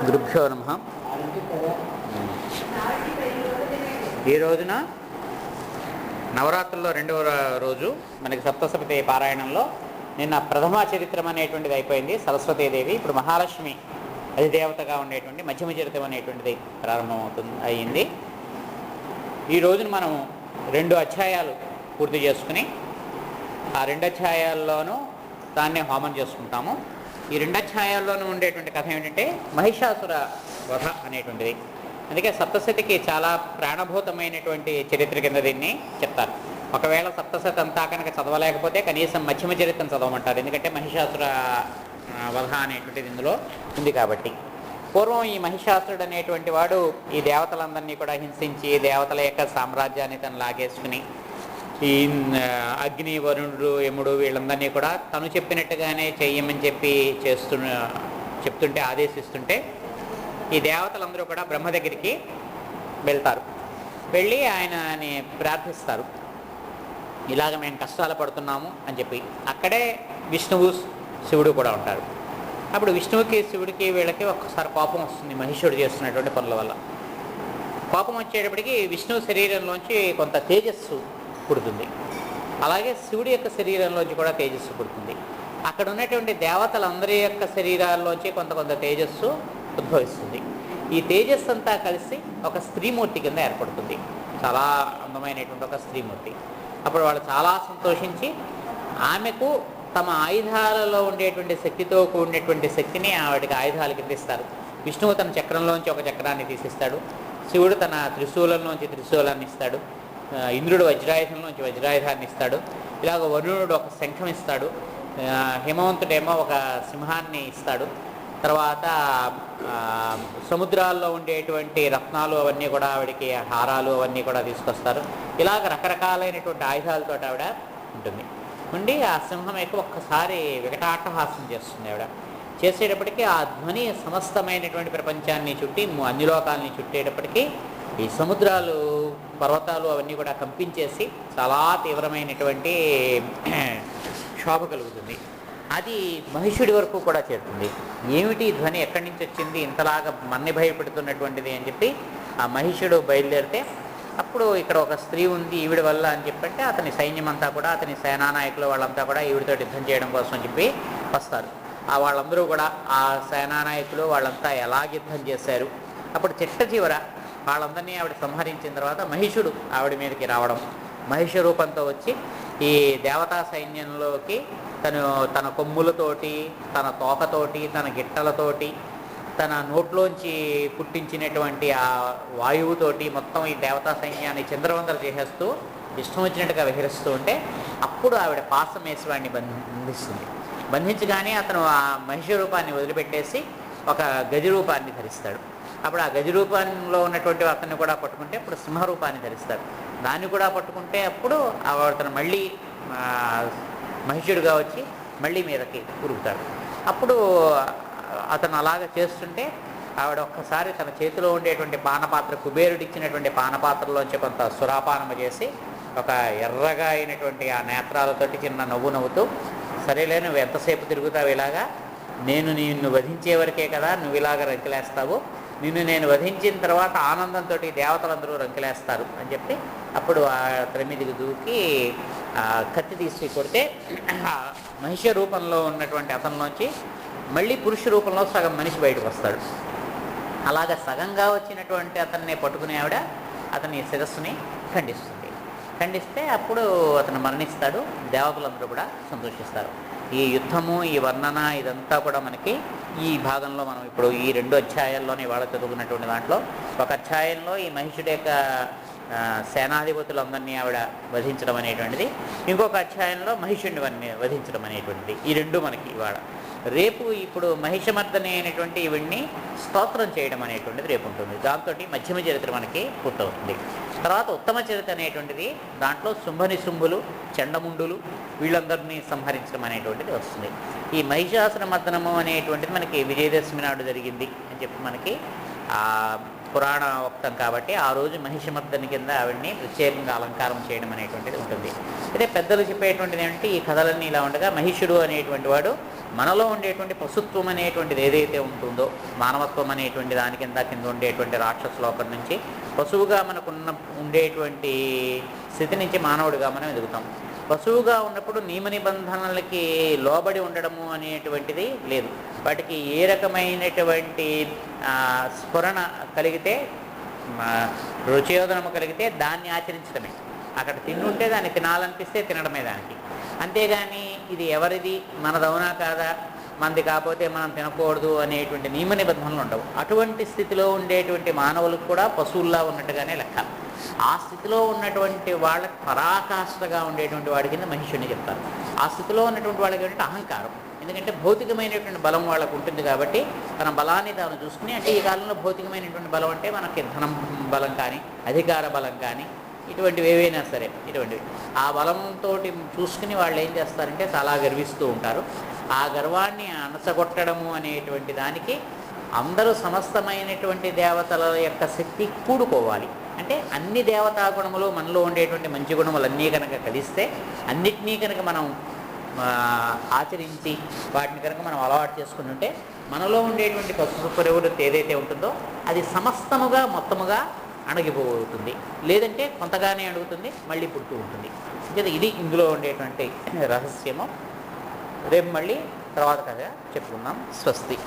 గురుభ్యో నమః. ఈ రోజున నవరాత్రుల్లో రెండవ రోజు మనకి సప్తసప్తతి పారాయణంలో నిన్న ప్రథమ చరిత్రం అనేటువంటిది అయిపోయింది, సరస్వతీదేవి. ఇప్పుడు మహాలక్ష్మి అధిదేవతగా ఉండేటువంటి మధ్యమ చరిత్రం అనేటువంటిది అయ్యింది. ఈ రోజున మనం 2 అధ్యాయాలు పూర్తి చేసుకుని ఆ 2 అధ్యాయాల్లోనూ దాన్నే హోమం చేసుకుంటాము. ఈ 2 అధ్యాయాల్లోనూ ఉండేటువంటి కథ ఏమిటంటే మహిషాసుర వధ అనేటువంటిది. అందుకే సప్తశతికి చాలా ప్రాణభూతమైనటువంటి చరిత్ర కింద దీన్ని చెప్తారు. ఒకవేళ సప్తశతి అంతా కనుక చదవలేకపోతే కనీసం మధ్యమ చరిత్రను చదవమంటారు, ఎందుకంటే మహిషాసుర వధ అనేటువంటిది ఇందులో ఉంది కాబట్టి. పూర్వం ఈ మహిషాసురుడు అనేటువంటి వాడు ఈ దేవతలందరినీ కూడా హింసించి దేవతల యొక్క సామ్రాజ్యాన్ని తను లాగేసుకుని ఈ అగ్ని, వరుణుడు, యముడు వీళ్ళందరినీ కూడా తను చెప్పినట్టుగానే చెయ్యమని చెప్పి చెప్తుంటే ఆదేశిస్తుంటే ఈ దేవతలందరూ కూడా బ్రహ్మ దగ్గరికి వెళ్తారు. వెళ్ళి ఆయనని ప్రార్థిస్తారు, ఇలాగ మేము కష్టాలు పడుతున్నాము అని చెప్పి. అక్కడే విష్ణువు, శివుడు కూడా ఉంటారు. అప్పుడు విష్ణువుకి, శివుడికి వీళ్ళకి ఒక్కసారి కోపం వస్తుంది మహిషుడు చేస్తున్నటువంటి పనుల వల్ల. కోపం వచ్చేటప్పటికి విష్ణువు శరీరంలోంచి కొంత తేజస్సు పుడుతుంది, అలాగే శివుడి యొక్క శరీరంలోంచి కూడా తేజస్సు పుడుతుంది. అక్కడ ఉన్నటువంటి దేవతలందరి యొక్క శరీరాల్లోంచి కొంత తేజస్సు ఉద్భవిస్తుంది. ఈ తేజస్సు అంతా కలిసి ఒక స్త్రీమూర్తి కింద ఏర్పడుతుంది, చాలా అందమైనటువంటి ఒక స్త్రీమూర్తి. అప్పుడు వాళ్ళు చాలా సంతోషించి ఆమెకు తమ ఆయుధాలలో ఉండేటువంటి శక్తితో కూడినటువంటి శక్తిని ఆవిడకి ఆయుధాలు కింద ఇస్తారు. విష్ణువు తన చక్రంలోంచి ఒక చక్రాన్ని తీసిస్తాడు, శివుడు తన త్రిశూలంలోంచి త్రిశూలాన్ని ఇస్తాడు, ఇంద్రుడు వజ్రాయుధంలోంచి వజ్రాయుధాన్ని ఇస్తాడు, ఇలాగ వరుణుడు ఒక శంఖం ఇస్తాడు, హిమవంతుడేమో ఒక సింహాన్ని ఇస్తాడు. తర్వాత సముద్రాల్లో ఉండేటువంటి రత్నాలు అవన్నీ కూడా ఆవిడికి, హారాలు అవన్నీ కూడా తీసుకొస్తారు. ఇలాగ రకరకాలైనటువంటి ఆయుధాలతో ఆవిడ ఉంటుంది. ఉండి ఆ సింహం యొక్క ఒక్కసారి వికటాట్టహాసం చేస్తుంది. ఆవిడ చేసేటప్పటికీ ఆ ధ్వని సమస్తమైనటువంటి ప్రపంచాన్ని చుట్టి అన్ని లోకాలని చుట్టేటప్పటికీ ఈ సముద్రాలు, పర్వతాలు అవన్నీ కూడా కంపించేసి చాలా తీవ్రమైనటువంటి శోభ కలుగుతుంది. అది మహిషుడి వరకు కూడా చేరుతుంది. ఏమిటి ధ్వని, ఎక్కడి నుంచి వచ్చింది, ఇంతలాగా మన్ని భయపెడుతున్నటువంటిది అని చెప్పి ఆ మహిషుడు బయలుదేరితే అప్పుడు ఇక్కడ ఒక స్త్రీ ఉంది ఈవిడ వల్ల అని చెప్పంటే అతని సైన్యం అంతా కూడా, అతని సేనానాయకులు వాళ్ళంతా కూడా ఈవిడితో యుద్ధం చేయడం కోసం అని చెప్పి వస్తారు. వాళ్ళందరూ కూడా ఆ సేనానాయకులు వాళ్ళంతా ఎలా యుద్ధం చేశారు. అప్పుడు చిట్ట చివర వాళ్ళందరినీ ఆవిడ సంహరించిన తర్వాత మహిషుడు ఆవిడ మీదకి రావడం, మహిష రూపంతో వచ్చి ఈ దేవతా సైన్యంలోకి తన కొమ్ములతోటి, తన తోకతోటి, తన గిట్టలతోటి, తన నోట్లోంచి పుట్టించినటువంటి ఆ వాయువుతోటి మొత్తం ఈ దేవతా సైన్యాన్ని చంద్రవందర చేసేస్తూ ఇష్టం వచ్చినట్టుగా విహరిస్తూ ఉంటే అప్పుడు ఆవిడ పాసం వేసి వాడిని బంధిస్తుంది. బంధించగానే అతను ఆ మహిష రూపాన్ని వదిలిపెట్టేసి ఒక గజ రూపాన్ని ధరిస్తాడు. అప్పుడు ఆ గజ రూపంలో ఉన్నటువంటి అతన్ని కూడా పట్టుకుంటే అప్పుడు సింహరూపాన్ని ధరిస్తాడు. దాన్ని కూడా పట్టుకుంటే అప్పుడు అతను మళ్ళీ మహిషుడుగా వచ్చి మళ్ళీ మీదకి ఉరుకుతాడు. అప్పుడు అతను అలాగ చేస్తుంటే ఆవిడ ఒక్కసారి తన చేతిలో ఉండేటువంటి పానపాత్ర, కుబేరుడిచ్చినటువంటి పానపాత్రలోంచి కొంత సురాపానము చేసి ఒక ఎర్రగా అయినటువంటి ఆ నేత్రాలతోటి చిన్న నవ్వు నవ్వుతూ, సరేలే నువ్వు ఎంతసేపు తిరుగుతావు ఇలాగా, నేను నిన్ను వధించే వరకే కదా నువ్వు ఇలాగ రంకెలేస్తావు, నిన్ను నేను వధించిన తర్వాత ఆనందంతో దేవతలందరూ రంకెలేస్తారు అని చెప్పి అప్పుడు అతని మీదకి దూకి కత్తి తీసి కొడితే మహిష రూపంలో ఉన్నటువంటి అతనిలోంచి మళ్ళీ పురుష రూపంలో సగం మనిషి బయటకు వస్తాడు. అలాగ సగంగా వచ్చినటువంటి అతన్ని పట్టుకునే ఆవిడ అతని శిరస్సుని ఖండిస్తే అప్పుడు అతను మరణిస్తాడు. దేవతలందరూ కూడా సంతోషిస్తారు. ఈ యుద్ధము, ఈ వర్ణన ఇదంతా కూడా మనకి ఈ భాగంలో మనం ఇప్పుడు ఈ 2 అధ్యాయాల్లోనే ఇవాళ చదువుకున్నటువంటి దాంట్లో ఒక అధ్యాయంలో ఈ మహిషుడి యొక్క సేనాధిపతులందరినీ ఆవిడ వధించడం అనేటువంటిది, ఇంకొక అధ్యాయంలో మహిషుడిని వధించడం అనేటువంటిది. ఈ 2 మనకి ఇవాళ. రేపు ఇప్పుడు మహిషమర్దని అనేటువంటి ఈవిడ్ని స్తోత్రం చేయడం అనేటువంటిది రేపు ఉంటుంది. దాంతో మధ్యమ చరిత్ర మనకి పూర్తవుతుంది. తర్వాత ఉత్తమ చరిత్ర అనేటువంటిది, దాంట్లో శుంభనిశుంభులు, చండముండులు వీళ్ళందరినీ సంహరించడం అనేటువంటిది వస్తుంది. ఈ మహిషాసుర మర్దనము అనేటువంటిది మనకి విజయదశమి నాడు జరిగింది అని చెప్పి మనకి పురాణ వక్తం కాబట్టి ఆ రోజు మహిషమర్దని కింద ఆవిడ్ని ప్రత్యేకంగా అలంకారం చేయడం అనేటువంటిది ఉంటుంది. అయితే పెద్దలు చెప్పేటువంటిది ఏంటంటే ఈ కథలన్నీ ఇలా ఉండగా మహిషుడు అనేటువంటి వాడు మనలో ఉండేటువంటి పశుత్వం అనేటువంటిది ఏదైతే ఉంటుందో, మానవత్వం అనేటువంటి దాని కింద ఉండేటువంటి రాక్షస లోకం నుంచి పశువుగా మనకున్న ఉండేటువంటి స్థితి నుంచి మానవుడిగా మనం ఎదుగుతాం. పశువుగా ఉన్నప్పుడు నియమ నిబంధనలకి లోబడి ఉండడము అనేటువంటిది లేదు. వాటికి ఏ రకమైనటువంటి స్ఫురణ కలిగితే, రుచియోదనము కలిగితే దాన్ని ఆచరించడమే. అక్కడ తిండుంటే దాన్ని తినాలనిపిస్తే తినడమే దానికి. అంతేగాని ఇది ఎవరిది, మనదవునా కాదా, మనది కాకపోతే మనం తినకూడదు అనేటువంటి నియమ నిబంధనలు ఉండవు. అటువంటి స్థితిలో ఉండేటువంటి మానవులకు కూడా పశువుల్లా ఉన్నట్టుగానే లెక్క. ఆ స్థితిలో ఉన్నటువంటి వాళ్ళకి పరాకాష్ఠగా ఉండేటువంటి వాడి కింద మహిషుని చెప్తారు. ఆ స్థితిలో ఉన్నటువంటి వాళ్ళకి ఏంటంటే అహంకారం. ఎందుకంటే భౌతికమైనటువంటి బలం వాళ్ళకు ఉంటుంది కాబట్టి తన బలాన్ని తాను చూసుకుని, అంటే ఈ కాలంలో భౌతికమైనటువంటి బలం అంటే మనకి ధనం బలం కానీ, అధికార బలం కానీ, ఇటువంటివి ఏవైనా సరే, ఇటువంటివి ఆ బలంతో చూసుకుని వాళ్ళు ఏం చేస్తారంటే చాలా గర్విస్తూ ఉంటారు. ఆ గర్వాన్ని అణచగొట్టడము అనేటువంటి దానికి అందరూ సమస్తమైనటువంటి దేవతల యొక్క శక్తి కూడుకోవాలి. అంటే అన్ని దేవతా గుణములు మనలో ఉండేటువంటి మంచి గుణములన్నీ కనుక కలిస్తే, అన్నిటినీ కనుక మనం ఆచరించి వాటిని కనుక మనం అలవాటు చేసుకుని ఉంటే, మనలో ఉండేటువంటి పశు ప్రవృత్తి ఏదైతే ఉంటుందో అది సమస్తముగా మొత్తముగా అణగిపోతుంది. లేదంటే కొంతగానే అడుగుతుంది, మళ్ళీ పుడుతూ ఉంటుంది. ఇది ఇందులో ఉండేటువంటి రహస్యము. రేపు మళ్ళీ తర్వాత కథ చెప్పుకుందాం. స్వస్తి.